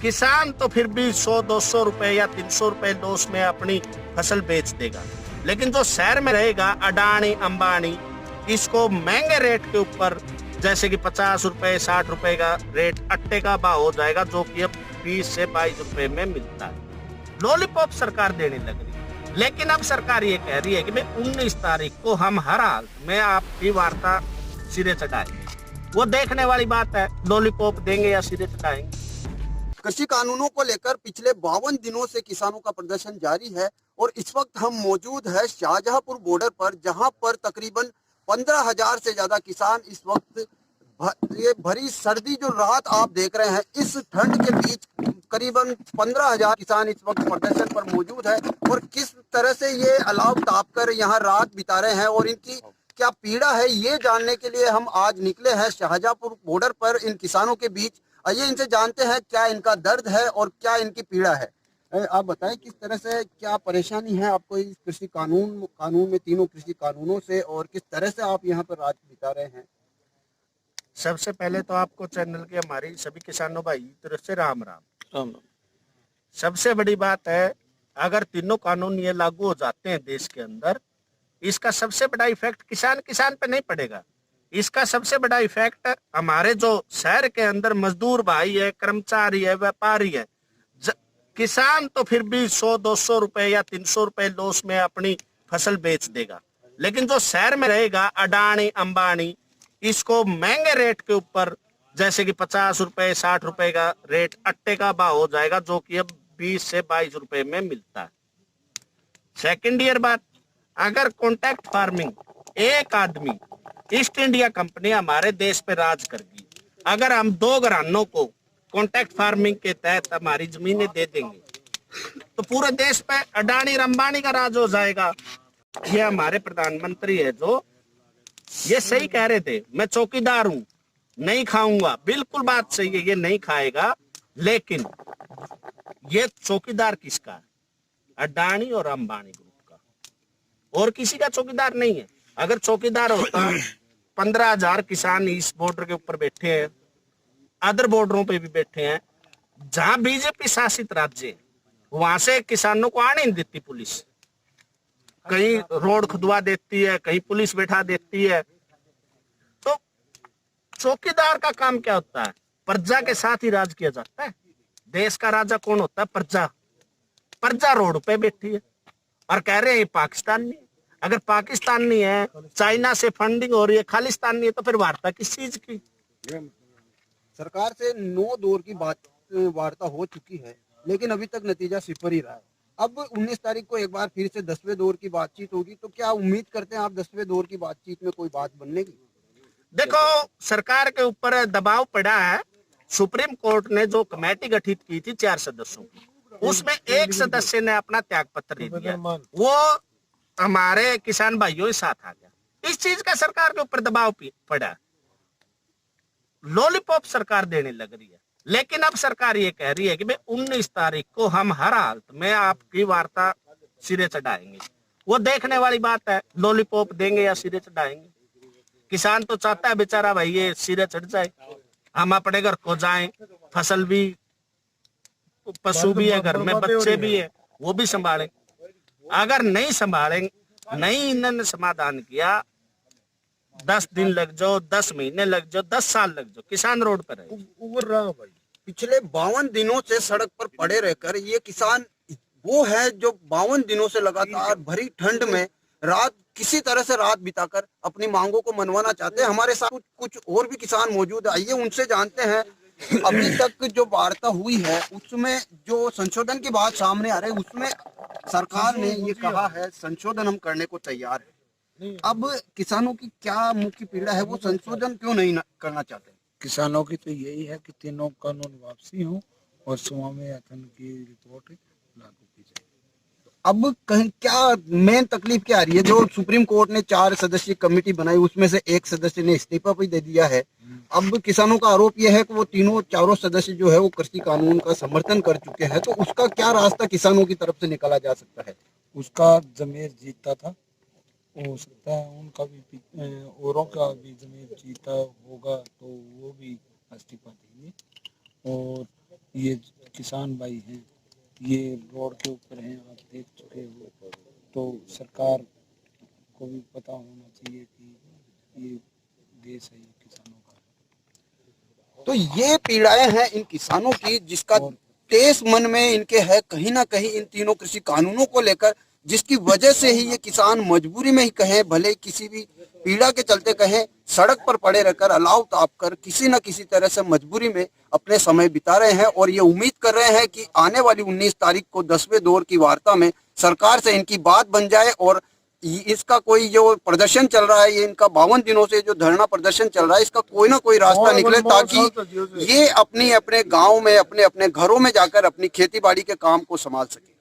किसान तो फिर भी 100-200 रुपए या 300 रुपए लॉस में अपनी फसल बेच देगा, लेकिन जो शहर में रहेगा अडानी अंबानी, इसको महंगे रेट के ऊपर, जैसे कि 50 रुपए 60 रुपए का रेट अट्टे का भाव हो जाएगा, जो कि अब 20 से 22 रुपए में मिलता है। लॉलीपॉप सरकार देने लग रही है, लेकिन अब सरकार ये कह रही है कि भाई 19 तारीख को हम हर हाल में आपकी वार्ता सिरे चढ़ाएंगे। वो देखने वाली बात है, लॉलीपॉप देंगे या सिरे चढ़ाएंगे। कृषि कानूनों को लेकर पिछले 52 दिनों से किसानों का प्रदर्शन जारी है और इस वक्त हम मौजूद है शाहजहांपुर बॉर्डर पर, जहां पर तकरीबन 15,000 से ज्यादा किसान इस वक्त ये भरी सर्दी जो रात आप देख रहे हैं, इस ठंड के बीच करीबन 15,000 किसान इस वक्त प्रदर्शन पर मौजूद है और किस तरह से ये अलाव ताप कर यहाँ रात बिता रहे हैं और इनकी क्या पीड़ा है, ये जानने के लिए हम आज निकले हैं शाहजहांपुर बॉर्डर पर इन किसानों के बीच। आइए इनसे जानते हैं क्या इनका दर्द है और क्या इनकी पीड़ा है। आप बताएं किस तरह से क्या परेशानी है आपको इस कृषि कानून में, तीनों कृषि कानूनों से, और किस तरह से आप यहाँ पर रात बिता रहे हैं। सबसे पहले तो आपको चैनल के हमारी सभी किसानों भाई तरफ से राम राम। राम। सबसे बड़ी बात है, अगर तीनों कानून ये लागू हो जाते हैं देश के अंदर, इसका सबसे बड़ा इफेक्ट किसान पे नहीं पड़ेगा। इसका सबसे बड़ा इफेक्ट हमारे जो शहर के अंदर मजदूर भाई है, कर्मचारी है, व्यापारी है। किसान तो फिर भी 100-200 रुपए या 300 रुपए लॉस में अपनी फसल बेच देगा, लेकिन जो शहर में रहेगा अडानी अंबानी, इसको महंगे रेट के ऊपर, जैसे कि 50 रुपए 60 रुपए का रेट अट्टे का भाव हो जाएगा, जो कि अब 20 से 22 रुपए में मिलता है। सेकेंड ईयर बात, अगर कॉन्ट्रैक्ट फार्मिंग एक आदमी, ईस्ट इंडिया कंपनी हमारे देश पे राज कर गई, अगर हम 2 घरानों को कॉन्ट्रैक्ट फार्मिंग के तहत हमारी जमीनें दे देंगे, तो पूरे देश पे अडानी अंबानी का राज हो जाएगा। ये हमारे प्रधानमंत्री है जो ये सही कह रहे थे, मैं चौकीदार हूं, नहीं खाऊंगा, बिल्कुल बात सही है, ये नहीं खाएगा, लेकिन ये चौकीदार किसका है? अडानी और अंबानी ग्रुप का, और किसी का चौकीदार नहीं है। अगर चौकीदार होता, 15,000 किसान इस बॉर्डर के ऊपर बैठे हैं, अदर बॉर्डरों पे भी बैठे हैं, जहां बीजेपी शासित राज्य है, वहां से किसानों को आने नहीं देती पुलिस, कहीं रोड खुदवा देती है, कहीं पुलिस बैठा देती है। तो चौकीदार का काम क्या होता है? प्रजा के साथ ही राज किया जाता है। देश का राजा कौन होता है? प्रजा। प्रजा रोड पे बैठी है और कह रहे हैं ये पाकिस्तान नहीं है। अगर पाकिस्तान नहीं है, चाइना से फंडिंग हो रही है, खालिस्तान नहीं है, तो फिर वार्ता किस चीज की? सरकार से 9 दौर की वार्ता हो चुकी है, लेकिन अभी तक नतीजा सिफर ही रहा है। अब 19 तारीख को एक बार फिर से 10वें दौर की बातचीत होगी, तो क्या उम्मीद करते हैं आप 10वें दौर की बातचीत में कोई बात बनने की? देखो, सरकार के ऊपर दबाव पड़ा है। सुप्रीम कोर्ट ने जो कमेटी गठित की थी 4 सदस्यों की, उसमें एक सदस्य ने अपना त्याग पत्र दे दिया, वो हमारे किसान भाइयों के साथ आ गया। इस चीज का सरकार के ऊपर दबाव पड़ा। लॉलीपॉप सरकार देने लग रही है, लेकिन अब सरकार ये कह रही है कि भाई 19 तारीख को हम हर हालत में आपकी वार्ता सिरे चढ़ाएंगे। वो देखने वाली बात है, लॉलीपॉप देंगे या सिरे चढ़ाएंगे। किसान तो चाहता है बेचारा भाई ये सिरे चढ़ जाए, हम अपने घर को जाएं, फसल भी, पशु भी है घर में, बच्चे भी है, वो भी संभालें। अगर नहीं संभालेंगे, नहीं इन्होंने समाधान किया, 10 दिन लग जाओ, 10 महीने लग जाओ, 10 साल लग जाओ, किसान रोड पर है। उबर रहा भाई। पिछले 52 दिनों से सड़क पर पड़े रहकर ये किसान वो है जो 52 दिनों से लगातार भरी ठंड में रात, किसी तरह से रात बिताकर अपनी मांगों को मनवाना चाहते हैं। हमारे साथ कुछ और भी किसान मौजूद है, आइए उनसे जानते हैं। अभी तक जो वार्ता हुई है उसमें जो संशोधन की बात सामने आ रही है, उसमें सरकार ने ये कहा है संशोधन हम करने को तैयार है। अब किसानों की क्या मुख्य पीड़ा है, वो संशोधन क्यों नहीं करना चाहते? किसानों की तो यही है कि तीनों कानून वापसी हो और स्वामीनाथन की रिपोर्ट लागू की जाए। अब कहीं क्या मेन तकलीफ क्या आ रही है? जो सुप्रीम कोर्ट ने 4 सदस्यीय कमेटी बनाई, उसमें से एक सदस्य ने इस्तीफा भी दे दिया है। अब किसानों का आरोप यह है कि वो चारों सदस्य जो है वो कृषि कानून का समर्थन कर चुके हैं, तो उसका क्या रास्ता किसानों की तरफ से निकाला जा सकता है? उसका जमीर जीता था, हो सकता है उनका भी, औरों का भी जमीर जीता होगा तो वो भी इस्तीफा देंगे। और ये किसान भाई हैं ये रोड के ऊपर हैं, आप देख चुके हो। तो सरकार को भी पता होना चाहिए कि ये देश है, ये किसानों का। तो ये पीड़ाएं हैं इन किसानों की, जिसका और तेज मन में इनके है कहीं ना कहीं इन तीनों कृषि कानूनों को लेकर, जिसकी वजह से ही ये किसान मजबूरी में ही कहें, भले किसी भी पीड़ा के चलते कहें, सड़क पर पड़े रहकर अलाव ताप कर किसी न किसी तरह से मजबूरी में अपने समय बिता रहे हैं। और ये उम्मीद कर रहे हैं कि आने वाली 19 तारीख को 10वें दौर की वार्ता में सरकार से इनकी बात बन जाए और इसका कोई जो प्रदर्शन चल रहा है, ये इनका 52 दिनों से जो धरना प्रदर्शन चल रहा है, इसका कोई ना कोई रास्ता निकले, ताकि ये अपने गांव में अपने घरों में जाकर अपनी खेती बाड़ी के काम को संभाल सके।